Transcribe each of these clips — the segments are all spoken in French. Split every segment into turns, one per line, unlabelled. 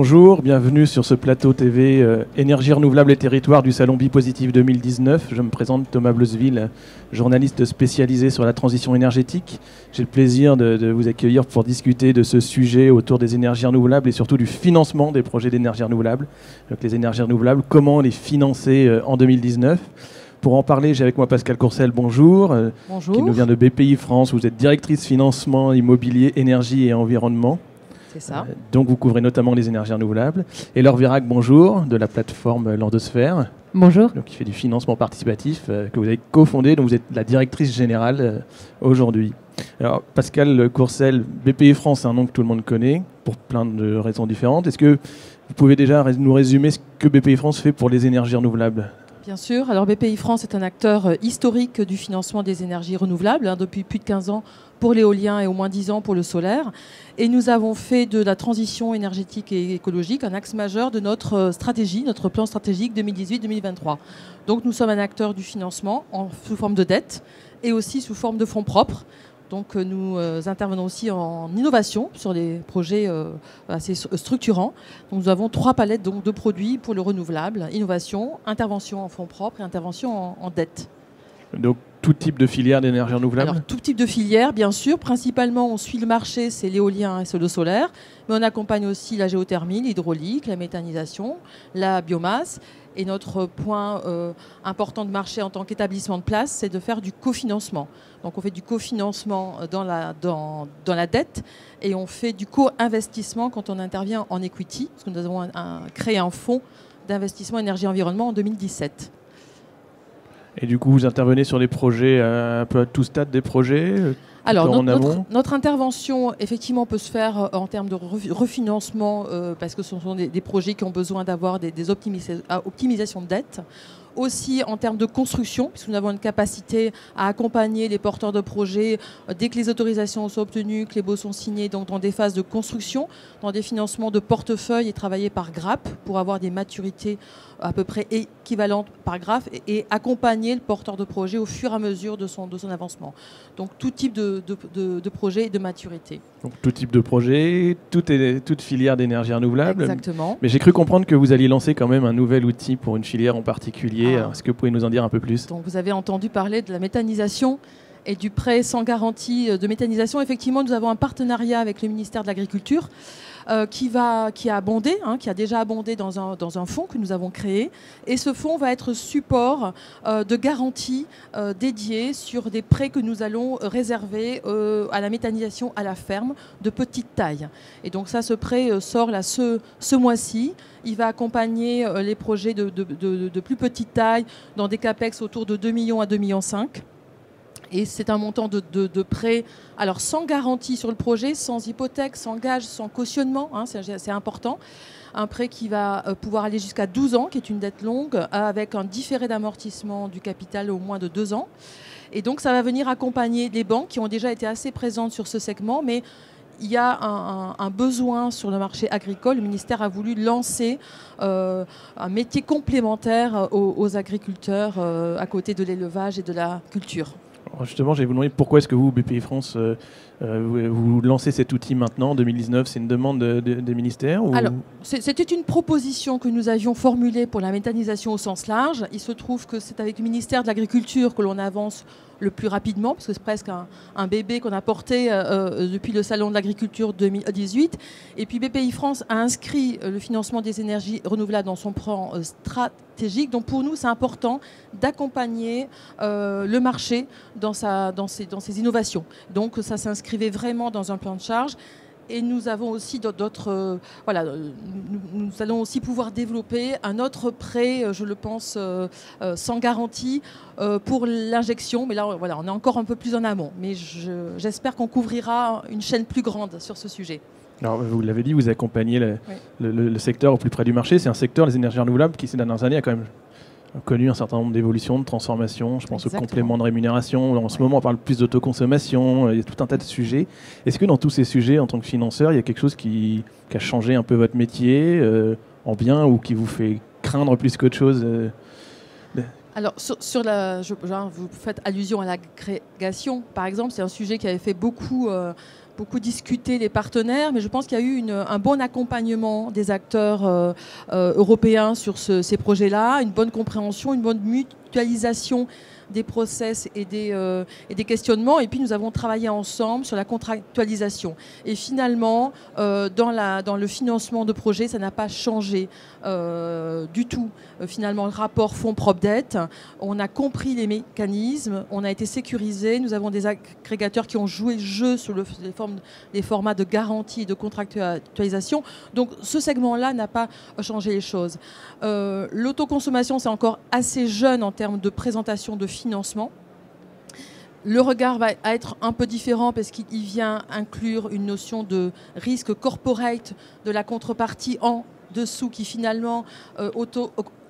Bonjour, bienvenue sur ce plateau TV Énergie renouvelable et territoire du Salon Bipositif 2019. Je me présente Thomas Bleusville, journaliste spécialisé sur la transition énergétique. J'ai le plaisir de vous accueillir pour discuter de ce sujet autour des énergies renouvelables et surtout du financement des projets d'énergie renouvelable. Donc les énergies renouvelables, comment les financer en 2019 ? Pour en parler, j'ai avec moi Pascale Courcel, bonjour.
Bonjour.
Qui nous vient de BPI France. Vous êtes directrice financement immobilier, énergie et environnement.
C'est ça.
Donc vous couvrez notamment les énergies renouvelables. Et Laure Virac, bonjour, de la plateforme Landosphère.
Bonjour.
Donc, qui fait du financement participatif que vous avez cofondé, dont vous êtes la directrice générale aujourd'hui. Alors Pascale Courcel, BPI France, c'est un nom que tout le monde connaît pour plein de raisons différentes. Est-ce que vous pouvez déjà nous résumer ce que BPI France fait pour les énergies renouvelables ?
Bien sûr. Alors BPI France est un acteur historique du financement des énergies renouvelables depuis plus de 15 ans pour l'éolien et au moins 10 ans pour le solaire. Et nous avons fait de la transition énergétique et écologique un axe majeur de notre stratégie, notre plan stratégique 2018-2023. Donc nous sommes un acteur du financement sous forme de dette et aussi sous forme de fonds propres. Donc nous intervenons aussi en innovation sur des projets assez structurants. Donc, nous avons 3 palettes donc, de produits pour le renouvelable. Innovation, intervention en fonds propres et intervention en dette.
Donc tout type de filière d'énergie renouvelable ?
Alors tout type de filière, bien sûr. Principalement, on suit le marché, c'est l'éolien et c'est le solaire. Mais on accompagne aussi la géothermie, l'hydraulique, la méthanisation, la biomasse. Et notre point important de marché en tant qu'établissement de place, c'est de faire du cofinancement. Donc on fait du cofinancement dans la dette et on fait du co-investissement quand on intervient en equity, parce que nous avons créé un fonds d'investissement énergie-environnement en 2017.
Et du coup, vous intervenez sur des projets un peu à tout stade des projets ?
Alors, notre intervention, effectivement, peut se faire en termes de refinancement, parce que ce sont des projets qui ont besoin d'avoir des optimisations de dette. Aussi en termes de construction, puisque nous avons une capacité à accompagner les porteurs de projets dès que les autorisations sont obtenues, que les baux sont signés, donc dans des phases de construction, dans des financements de portefeuille et travailler par grappe pour avoir des maturités à peu près équivalentes par grappe et accompagner le porteur de projet au fur et à mesure de son avancement. Donc tout type de projet et de maturité.
Donc tout type de projet, toute filière d'énergie renouvelable.
Exactement.
Mais j'ai cru comprendre que vous alliez lancer quand même un nouvel outil pour une filière en particulier. Est-ce que vous pouvez nous en dire un peu plus ?
Donc vous avez entendu parler de la méthanisation et du prêt sans garantie de méthanisation. Effectivement, nous avons un partenariat avec le ministère de l'Agriculture qui a déjà abondé dans un fonds que nous avons créé. Et ce fonds va être support de garantie dédié sur des prêts que nous allons réserver à la méthanisation à la ferme de petite taille. Et donc ça, ce prêt sort là ce mois-ci. Il va accompagner les projets de plus petite taille dans des capex autour de 2 millions à 2,5 millions. Et c'est un montant de prêt, alors sans garantie sur le projet, sans hypothèque, sans gage, sans cautionnement, c'est important. Un prêt qui va pouvoir aller jusqu'à 12 ans, qui est une dette longue, avec un différé d'amortissement du capital au moins de 2 ans. Et donc ça va venir accompagner les banques qui ont déjà été assez présentes sur ce segment, mais il y a un besoin sur le marché agricole. Le ministère a voulu lancer un métier complémentaire aux agriculteurs à côté de l'élevage et de la culture.
Alors justement, je vais vous demander pourquoi est-ce que vous, BPI France, vous lancez cet outil maintenant, en 2019 ? C'est une demande des ministères ou...
Alors, c'était une proposition que nous avions formulée pour la méthanisation au sens large. Il se trouve que c'est avec le ministère de l'Agriculture que l'on avance le plus rapidement, parce que c'est presque un bébé qu'on a porté depuis le Salon de l'Agriculture 2018. Et puis BPI France a inscrit le financement des énergies renouvelables dans son plan stratégique. Donc pour nous, c'est important d'accompagner le marché dans ses innovations. Donc ça s'inscrivait vraiment dans un plan de charge. Et nous avons aussi d'autres... nous allons aussi pouvoir développer un autre prêt, je le pense, sans garantie pour l'injection. Mais là, voilà, on est encore un peu plus en amont. Mais j'espère qu'on couvrira une chaîne plus grande sur ce sujet.
Alors, vous l'avez dit, vous accompagnez le secteur au plus près du marché. C'est un secteur, les énergies renouvelables, qui ces dernières années a quand même connu un certain nombre d'évolutions, de transformations. Je pense
Exactement.
au complément de rémunération. En ce moment, on parle plus d'autoconsommation. Il y a tout un tas de sujets. Est-ce que dans tous ces sujets, en tant que financeur, il y a quelque chose qui a changé un peu votre métier en bien ou qui vous fait craindre plus qu'autre chose
Alors, vous faites allusion à l'agrégation, par exemple. C'est un sujet qui avait fait beaucoup discuté les partenaires, mais je pense qu'il y a eu un bon accompagnement des acteurs européens sur ces projets-là, une bonne compréhension, une bonne mutualisation des process et des questionnements. Et puis nous avons travaillé ensemble sur la contractualisation. Et finalement, dans le financement de projets, ça n'a pas changé du tout. Finalement, le rapport fonds propres dette, on a compris les mécanismes, on a été sécurisé. Nous avons des agrégateurs qui ont joué le jeu sur les formats de garantie et de contractualisation. Donc ce segment-là n'a pas changé les choses. L'autoconsommation, c'est encore assez jeune en termes de présentation de financement. Le regard va être un peu différent parce qu'il vient inclure une notion de risque corporate de la contrepartie en dessous qui finalement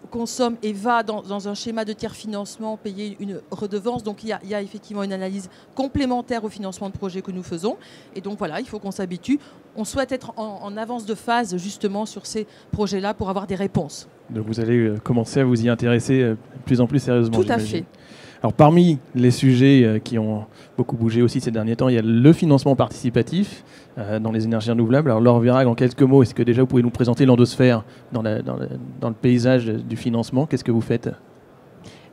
consomme et va dans un schéma de tiers financement payer une redevance. Donc il y a effectivement une analyse complémentaire au financement de projet que nous faisons. Et donc voilà, il faut qu'on s'habitue. On souhaite être en avance de phase justement sur ces projets-là pour avoir des réponses.
Donc vous allez commencer à vous y intéresser de plus en plus sérieusement.
Tout à fait.
Alors parmi les sujets qui ont beaucoup bougé aussi ces derniers temps, il y a le financement participatif dans les énergies renouvelables. Alors Laure Vérag, en quelques mots, est-ce que déjà vous pouvez nous présenter l'Endosphère dans le paysage du financement? Qu'est-ce que vous faites?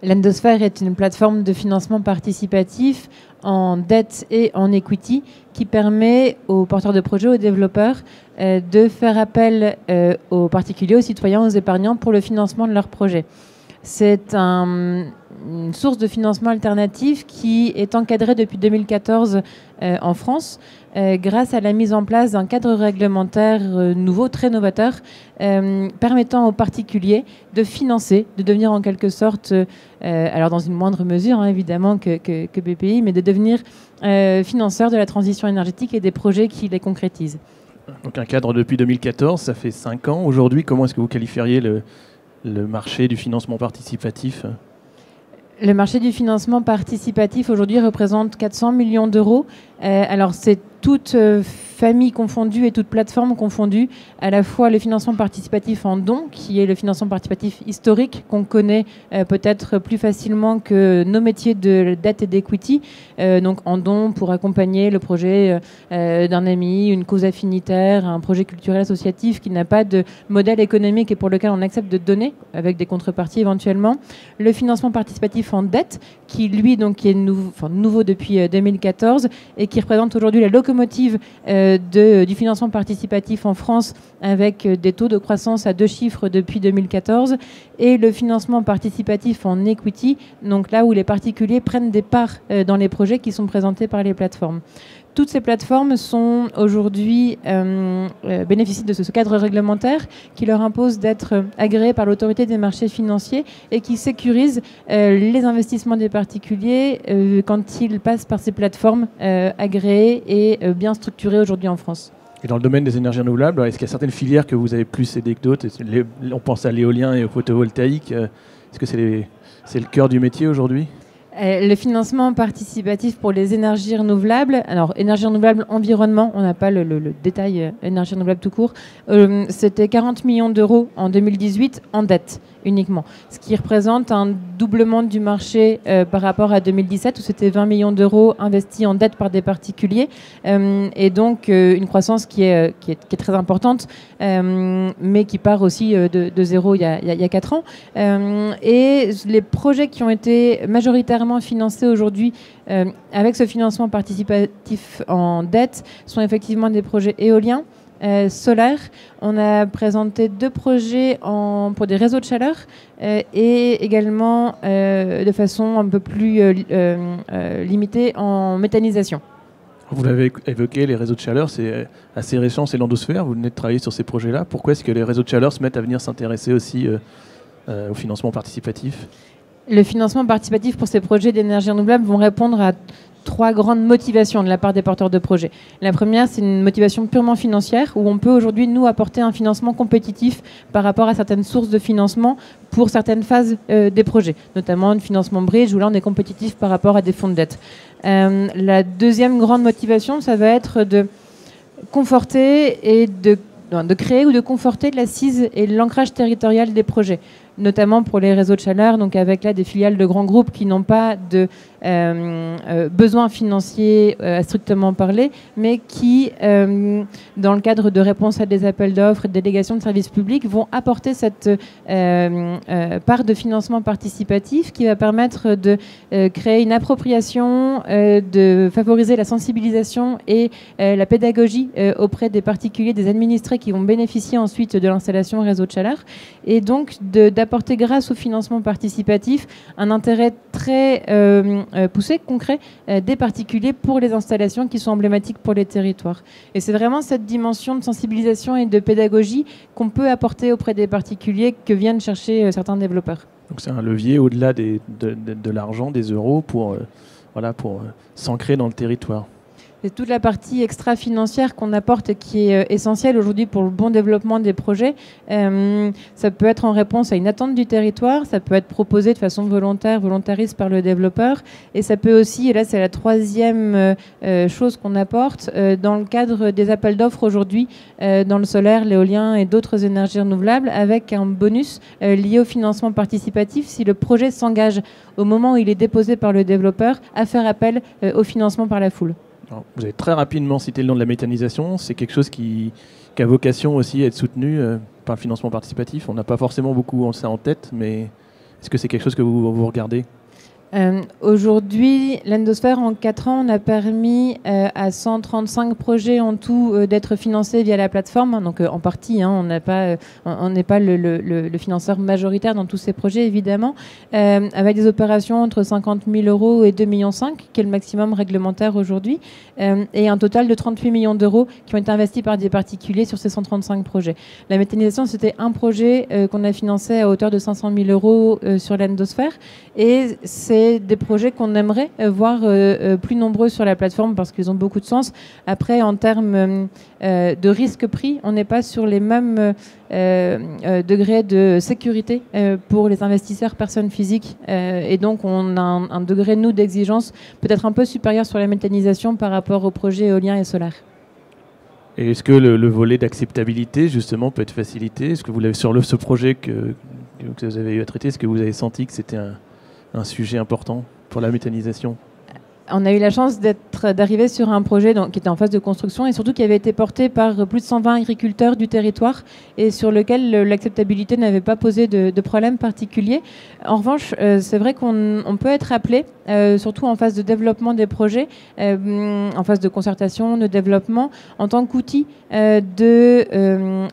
L'Endosphère est une plateforme de financement participatif en dette et en equity qui permet aux porteurs de projets, aux développeurs, de faire appel aux particuliers, aux citoyens, aux épargnants pour le financement de leurs projets. C'est une source de financement alternatif qui est encadrée depuis 2014 en France grâce à la mise en place d'un cadre réglementaire nouveau, très novateur, permettant aux particuliers de financer, de devenir en quelque sorte, alors dans une moindre mesure évidemment que BPI, mais de devenir financeurs de la transition énergétique et des projets qui les concrétisent.
Donc un cadre depuis 2014, ça fait 5 ans. Aujourd'hui, comment est-ce que vous qualifieriez le marché du financement participatif?
Le marché du financement participatif aujourd'hui représente 400 millions d'euros. Alors c'est toute famille confondue et toute plateforme confondue, à la fois le financement participatif en don, qui est le financement participatif historique qu'on connaît peut-être plus facilement que nos métiers de dette et d'equity, donc en don pour accompagner le projet d'un ami, une cause affinitaire, un projet culturel associatif qui n'a pas de modèle économique et pour lequel on accepte de donner avec des contreparties éventuellement. Le financement participatif en dette, qui lui donc est nouveau depuis 2014 et qui représente aujourd'hui la locomotive du financement participatif en France avec des taux de croissance à 2 chiffres depuis 2014, et le financement participatif en equity, donc là où les particuliers prennent des parts dans les projets qui sont présentés par les plateformes. Toutes ces plateformes sont aujourd'hui bénéficient de ce cadre réglementaire qui leur impose d'être agréées par l'autorité des marchés financiers et qui sécurise les investissements des particuliers quand ils passent par ces plateformes agréées et bien structurées aujourd'hui en France.
Et dans le domaine des énergies renouvelables, est-ce qu'il y a certaines filières que vous avez plus aidées que d'autres? On pense à l'éolien et au photovoltaïque. Est-ce que c'est le cœur du métier aujourd'hui?
Le financement participatif pour les énergies renouvelables, alors énergie renouvelable, environnement, on n'a pas le détail énergie renouvelable tout court, c'était 40 millions d'euros en 2018 en dette uniquement, ce qui représente un doublement du marché par rapport à 2017 où c'était 20 millions d'euros investis en dette par des particuliers et donc une croissance qui est très importante mais qui part aussi de zéro il y a 4 ans et les projets qui ont été majoritairement financés aujourd'hui avec ce financement participatif en dette sont effectivement des projets éoliens, solaires. On a présenté 2 projets pour des réseaux de chaleur et également de façon un peu plus limitée en méthanisation.
Vous l'avez évoqué, les réseaux de chaleur, c'est assez récent, c'est l'Endosphère, vous venez de travailler sur ces projets-là. Pourquoi est-ce que les réseaux de chaleur se mettent à venir s'intéresser aussi au financement participatif?
Le financement participatif pour ces projets d'énergie renouvelable vont répondre à 3 grandes motivations de la part des porteurs de projets. La première, c'est une motivation purement financière, où on peut aujourd'hui, nous, apporter un financement compétitif par rapport à certaines sources de financement pour certaines phases des projets, notamment le financement bridge, où là, on est compétitif par rapport à des fonds de dette. La deuxième grande motivation, ça va être de conforter et de créer ou de conforter l'assise et l'ancrage territorial des projets, notamment pour les réseaux de chaleur, donc avec là des filiales de grands groupes qui n'ont pas de besoins financiers à strictement parler, mais qui, dans le cadre de réponse à des appels d'offres et de délégation de services publics, vont apporter cette part de financement participatif qui va permettre de créer une appropriation, de favoriser la sensibilisation et la pédagogie auprès des particuliers, des administrés qui vont bénéficier ensuite de l'installation réseau de chaleur, et donc d'apporter grâce au financement participatif un intérêt très poussé, concret des particuliers pour les installations qui sont emblématiques pour les territoires. Et c'est vraiment cette dimension de sensibilisation et de pédagogie qu'on peut apporter auprès des particuliers que viennent chercher certains développeurs.
Donc c'est un levier au-delà de l'argent, des euros, pour s'ancrer dans le territoire.
C'est toute la partie extra-financière qu'on apporte qui est essentielle aujourd'hui pour le bon développement des projets. Ça peut être en réponse à une attente du territoire, ça peut être proposé de façon volontariste par le développeur, et ça peut aussi, et là c'est la troisième chose qu'on apporte, dans le cadre des appels d'offres aujourd'hui, dans le solaire, l'éolien et d'autres énergies renouvelables, avec un bonus lié au financement participatif si le projet s'engage au moment où il est déposé par le développeur à faire appel au financement par la foule.
Alors, vous avez très rapidement cité le nom de la méthanisation. C'est quelque chose qui a vocation aussi à être soutenu par le financement participatif. On n'a pas forcément beaucoup ça en tête, mais est-ce que c'est quelque chose que vous regardez ?
Aujourd'hui, l'Endosphère, en 4 ans, on a permis à 135 projets en tout d'être financés via la plateforme. Donc en partie, on n'est pas le financeur majoritaire dans tous ces projets, évidemment, avec des opérations entre 50 000 euros et 2,5 millions, qui est le maximum réglementaire aujourd'hui, et un total de 38 millions d'euros qui ont été investis par des particuliers sur ces 135 projets. La méthanisation, c'était un projet qu'on a financé à hauteur de 500 000 euros sur l'Endosphère, et c'est des projets qu'on aimerait voir plus nombreux sur la plateforme parce qu'ils ont beaucoup de sens. Après, en termes de risque-prix, on n'est pas sur les mêmes degrés de sécurité pour les investisseurs personnes physiques. Et donc, on a un degré, nous, d'exigence peut-être un peu supérieur sur la méthanisation par rapport aux projets éoliens et solaires.
Et est-ce que le volet d'acceptabilité, justement, peut être facilité ? Est-ce que vous l'avez sur ce projet que vous avez eu à traiter, est-ce que vous avez senti que c'était un sujet important pour la méthanisation ?
On a eu la chance d'arriver sur un projet qui était en phase de construction et surtout qui avait été porté par plus de 120 agriculteurs du territoire et sur lequel l'acceptabilité n'avait pas posé de problème particulier. En revanche, c'est vrai qu'on peut être appelé, surtout en phase de développement des projets, en phase de concertation, de développement, en tant qu'outil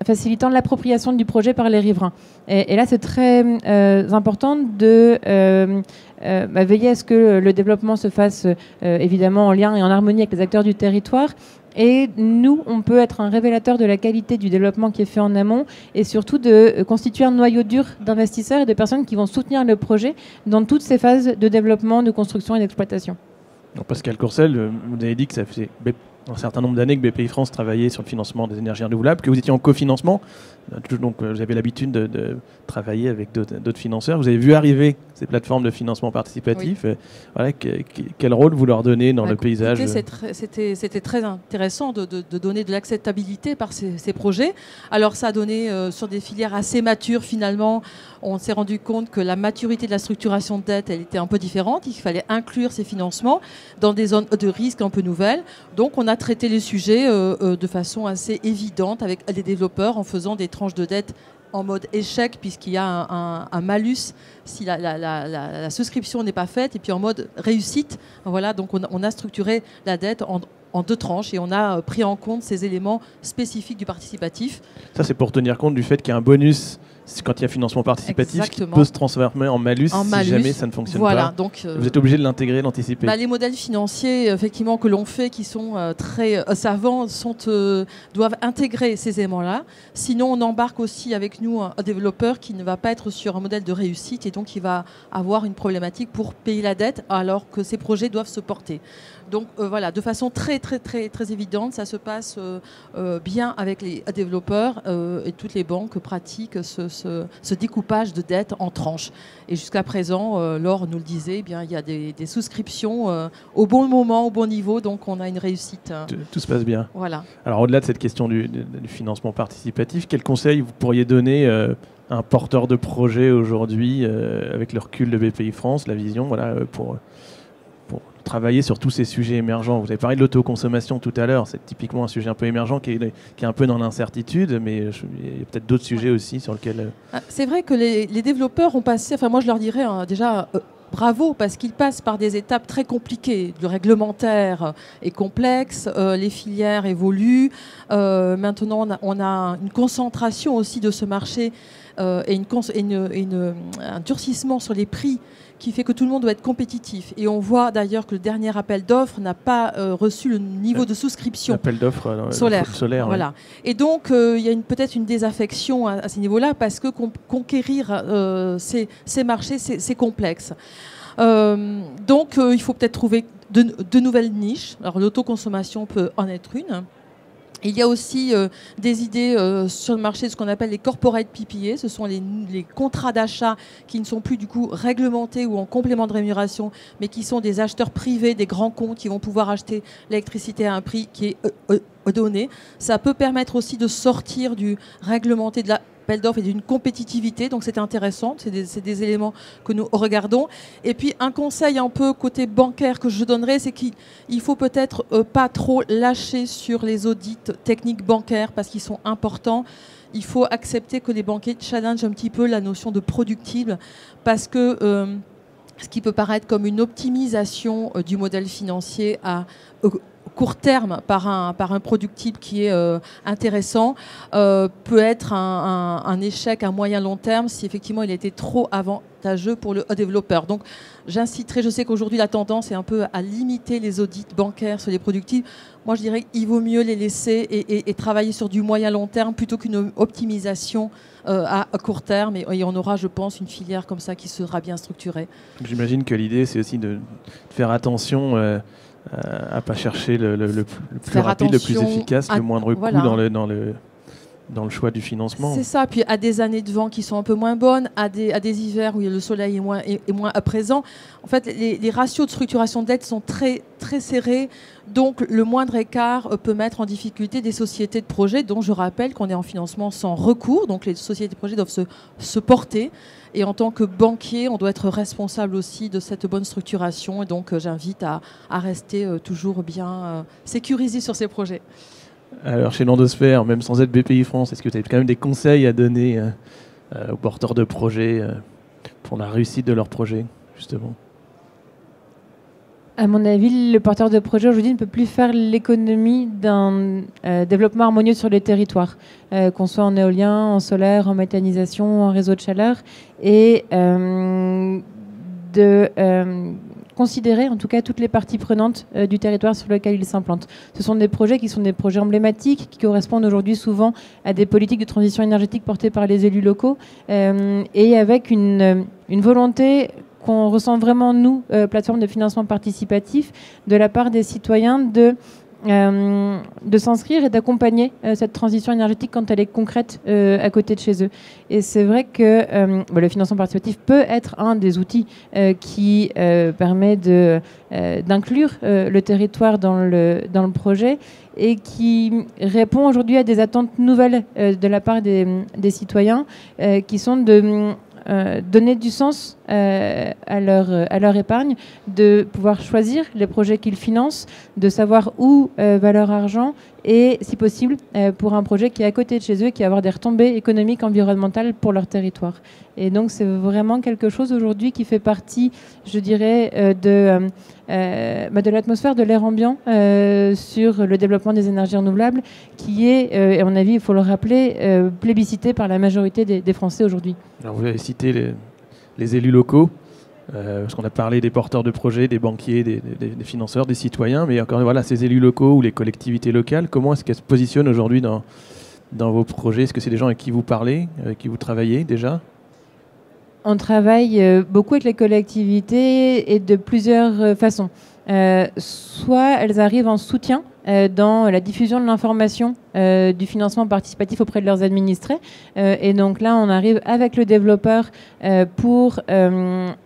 facilitant l'appropriation du projet par les riverains. Et là, c'est très important de veiller à ce que le développement se fasse évidemment en lien et en harmonie avec les acteurs du territoire. Et nous, on peut être un révélateur de la qualité du développement qui est fait en amont et surtout de constituer un noyau dur d'investisseurs et de personnes qui vont soutenir le projet dans toutes ces phases de développement, de construction et d'exploitation.
Pascal Courcel, vous avez dit que ça faisait un certain nombre d'années que BPI France travaillait sur le financement des énergies renouvelables, que vous étiez en cofinancement, donc vous avez l'habitude de travailler avec d'autres financeurs. Vous avez vu arriver ces plateformes de financement participatif. Oui. Voilà, quel rôle vous leur donnez dans le paysage ?
C'était très intéressant de donner de l'acceptabilité par ces projets. Alors ça a donné sur des filières assez matures finalement. On s'est rendu compte que la maturité de la structuration de dette, elle était un peu différente. Il fallait inclure ces financements dans des zones de risque un peu nouvelles. Donc on a traité les sujets de façon assez évidente avec les développeurs en faisant des tranches de dette en mode échec puisqu'il y a un malus si la souscription n'est pas faite, et puis en mode réussite. Voilà, donc on a structuré la dette en 2 tranches et on a pris en compte ces éléments spécifiques du participatif.
Ça, c'est pour tenir compte du fait qu'il y a un bonus quand il y a financement participatif. Exactement. Qui peut se transformer en malus si jamais ça ne fonctionne pas. Donc, vous êtes obligé de l'intégrer, d'anticiper.
Les modèles financiers effectivement, que l'on fait, qui sont très savants, doivent intégrer ces éléments-là. Sinon, on embarque aussi avec nous un développeur qui ne va pas être sur un modèle de réussite et donc il va avoir une problématique pour payer la dette alors que ces projets doivent se porter. Donc voilà, de façon très évidente, ça se passe bien avec les développeurs et toutes les banques pratiquent ce découpage de dettes en tranches. Et jusqu'à présent, Laure nous le disait, il y a des souscriptions au bon moment, au bon niveau, donc on a une réussite.
Tout se passe bien.
Voilà.
Alors au-delà de cette question du financement participatif, quels conseils vous pourriez donner à un porteur de projet aujourd'hui avec le recul de BPI France, la vision, voilà, travailler sur tous ces sujets émergents? Vous avez parlé de l'autoconsommation tout à l'heure, c'est typiquement un sujet un peu émergent qui est un peu dans l'incertitude, mais il y a peut-être d'autres sujets aussi sur lesquels...
C'est vrai que les développeurs ont passé, enfin moi je leur dirais déjà bravo, parce qu'ils passent par des étapes très compliquées. Le réglementaire est complexe, les filières évoluent, maintenant on a une concentration aussi de ce marché et un durcissement sur les prix qui fait que tout le monde doit être compétitif. Et on voit d'ailleurs que le dernier appel d'offres n'a pas reçu le niveau de souscription.
L'appel d'offres solaire.
Voilà. Ouais. Et donc, il y a peut-être une désaffection à ce niveau-là, parce que conquérir ces marchés, c'est complexe. Donc, il faut peut-être trouver de nouvelles niches. Alors, l'autoconsommation peut en être une. Il y a aussi des idées sur le marché de ce qu'on appelle les corporate PPA. Ce sont les contrats d'achat qui ne sont plus du coup réglementés ou en complément de rémunération, mais qui sont des acheteurs privés, des grands comptes qui vont pouvoir acheter l'électricité à un prix qui est donné. Ça peut permettre aussi de sortir du réglementé de l'appel d'offres et d'une compétitivité. Donc c'est intéressant, c'est des éléments que nous regardons. Et puis un conseil un peu côté bancaire que je donnerais, c'est qu'il faut peut-être pas trop lâcher sur les audits techniques bancaires parce qu'ils sont importants. Il faut accepter que les banquiers challengent un petit peu la notion de productible, parce que ce qui peut paraître comme une optimisation du modèle financier à court terme par un productible qui est intéressant peut être un échec à moyen long terme si effectivement il a été trop avantageux pour le développeur. Donc j'inciterai, je sais qu'aujourd'hui la tendance est un peu à limiter les audits bancaires sur les productibles. Moi je dirais qu'il vaut mieux les laisser et travailler sur du moyen long terme plutôt qu'une optimisation à court terme, et on aura, je pense, une filière comme ça qui sera bien structurée.
J'imagine que l'idée c'est aussi de faire attention à pas chercher le plus rapide, le plus efficace, le moindre coût dans le choix du financement.
C'est ça, puis à des années de vent qui sont un peu moins bonnes, à des hivers où le soleil est moins présent. En fait, les ratios de structuration de dette sont très, très serrés, donc le moindre écart peut mettre en difficulté des sociétés de projet, dont je rappelle qu'on est en financement sans recours, donc les sociétés de projet doivent se porter. Et en tant que banquier, on doit être responsable aussi de cette bonne structuration. Et donc, j'invite à rester toujours bien sécurisé sur ces projets.
Alors, chez Landosphère, même sans être BPI France, est-ce que tu as quand même des conseils à donner aux porteurs de projets pour la réussite de leur projet, justement ?
À mon avis, le porteur de projet aujourd'hui ne peut plus faire l'économie d'un développement harmonieux sur les territoires, qu'on soit en éolien, en solaire, en méthanisation, en réseau de chaleur, et de considérer en tout cas toutes les parties prenantes du territoire sur lequel il s'implante. Ce sont des projets qui sont des projets emblématiques, qui correspondent aujourd'hui souvent à des politiques de transition énergétique portées par les élus locaux, et avec une volonté qu'on ressent vraiment, nous, plateforme de financement participatif, de la part des citoyens de s'inscrire et d'accompagner cette transition énergétique quand elle est concrète à côté de chez eux. Et c'est vrai que le financement participatif peut être un des outils qui permet d'inclure le territoire dans le projet, et qui répond aujourd'hui à des attentes nouvelles de la part des citoyens, qui sont de donner du sens à leur épargne, de pouvoir choisir les projets qu'ils financent, de savoir où va leur argent, et si possible pour un projet qui est à côté de chez eux, qui va avoir des retombées économiques, environnementales pour leur territoire. Et donc c'est vraiment quelque chose aujourd'hui qui fait partie, je dirais, de l'atmosphère, de l'air ambiant sur le développement des énergies renouvelables, qui est, à mon avis, il faut le rappeler, plébiscité par la majorité des Français aujourd'hui.
Alors vous avez cité les élus locaux, parce qu'on a parlé des porteurs de projets, des banquiers, des financeurs, des citoyens, mais encore voilà, ces élus locaux ou les collectivités locales, comment est-ce qu'elles se positionnent aujourd'hui dans vos projets? Est-ce que c'est des gens avec qui vous parlez, avec qui vous travaillez déjà?
On travaille beaucoup avec les collectivités et de plusieurs façons. Soit elles arrivent en soutien dans la diffusion de l'information du financement participatif auprès de leurs administrés. Et donc là, on arrive avec le développeur pour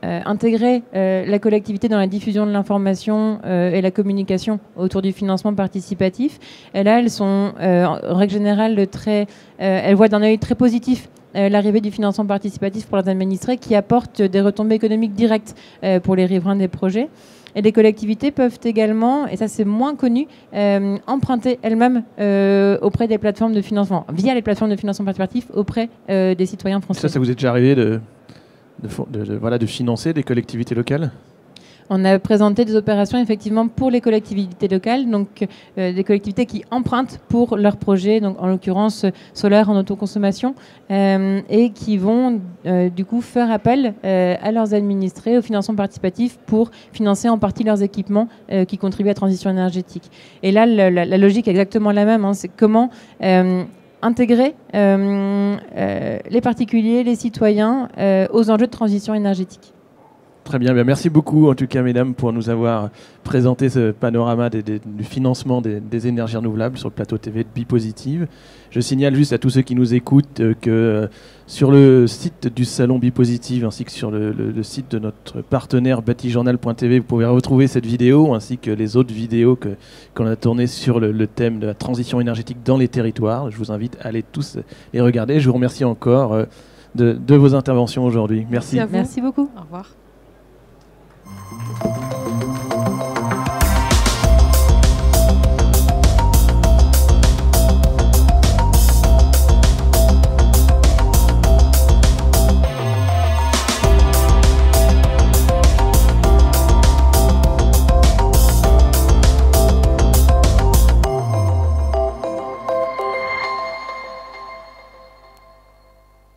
intégrer la collectivité dans la diffusion de l'information et la communication autour du financement participatif. Et là, elles sont, en règle générale, elles voient d'un œil très positif l'arrivée du financement participatif pour leurs administrés, qui apporte des retombées économiques directes pour les riverains des projets. Et les collectivités peuvent également, et ça c'est moins connu, emprunter elles-mêmes auprès des plateformes de financement, via les plateformes de financement participatif auprès des citoyens français.
Ça vous est déjà arrivé de financer des collectivités locales ?
On a présenté des opérations effectivement pour les collectivités locales, donc des collectivités qui empruntent pour leurs projets, donc en l'occurrence solaire en autoconsommation, et qui vont du coup faire appel à leurs administrés au financement participatif pour financer en partie leurs équipements qui contribuent à la transition énergétique. Et là, la logique est exactement la même, hein, c'est comment intégrer les particuliers, les citoyens aux enjeux de transition énergétique.
Très bien, merci beaucoup en tout cas mesdames pour nous avoir présenté ce panorama du financement des énergies renouvelables sur le plateau TV de Bipositive. Je signale juste à tous ceux qui nous écoutent que sur le site du salon Bipositive ainsi que sur le site de notre partenaire batijournal.tv, vous pouvez retrouver cette vidéo ainsi que les autres vidéos qu'on a tournées sur le thème de la transition énergétique dans les territoires. Je vous invite à aller tous les regarder. Je vous remercie encore de vos interventions aujourd'hui. Merci.
Merci beaucoup.
Au revoir.